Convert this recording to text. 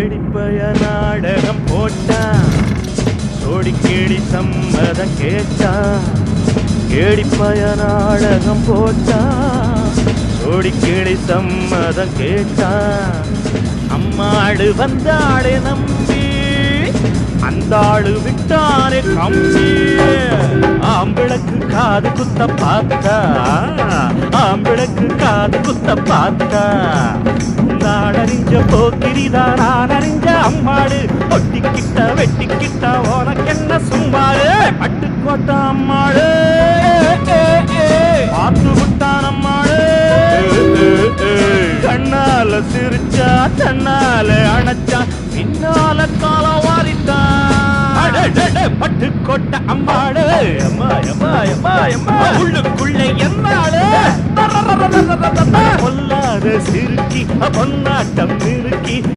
கேடிப்பய நாடகம் போட்டான், சோடிக்கேடி சம்மதம் கேட்டான். கேடிப்பய நாடகம் போட்டான், சோடிக்கேடி சம்மதம் கேட்டான். அம்மாடு வந்தாளே நம்பி, அந்த ஆளு விட்டானே கம்பி. ஆம்பிளக்கு காது குத்த பார்த்தா, ஆம்பிளக்கு காது குத்த பார்த்தா. நாடறிஞ்ச போக்கிரிதான் நான் அறிஞ்ச அம்மாடு, ஒட்டிக்கிட்ட வெட்டிக்கிட்ட உனக்கென்ன சும்மாடு. பட்டுக்கோட்ட அம்மாடு பார்த்து விட்டான் அம்மாடு. கண்ணால சிரிச்சா தன்னால அணைச்சா, பின்னால கால வாரிட்டான். பட்டுக்கோட்ட அம்மாடு உள்ளுக்குள்ள என்னாடு பொல்லாத சிறுக்கி பொன்னாட்டம் நிறுக்கி.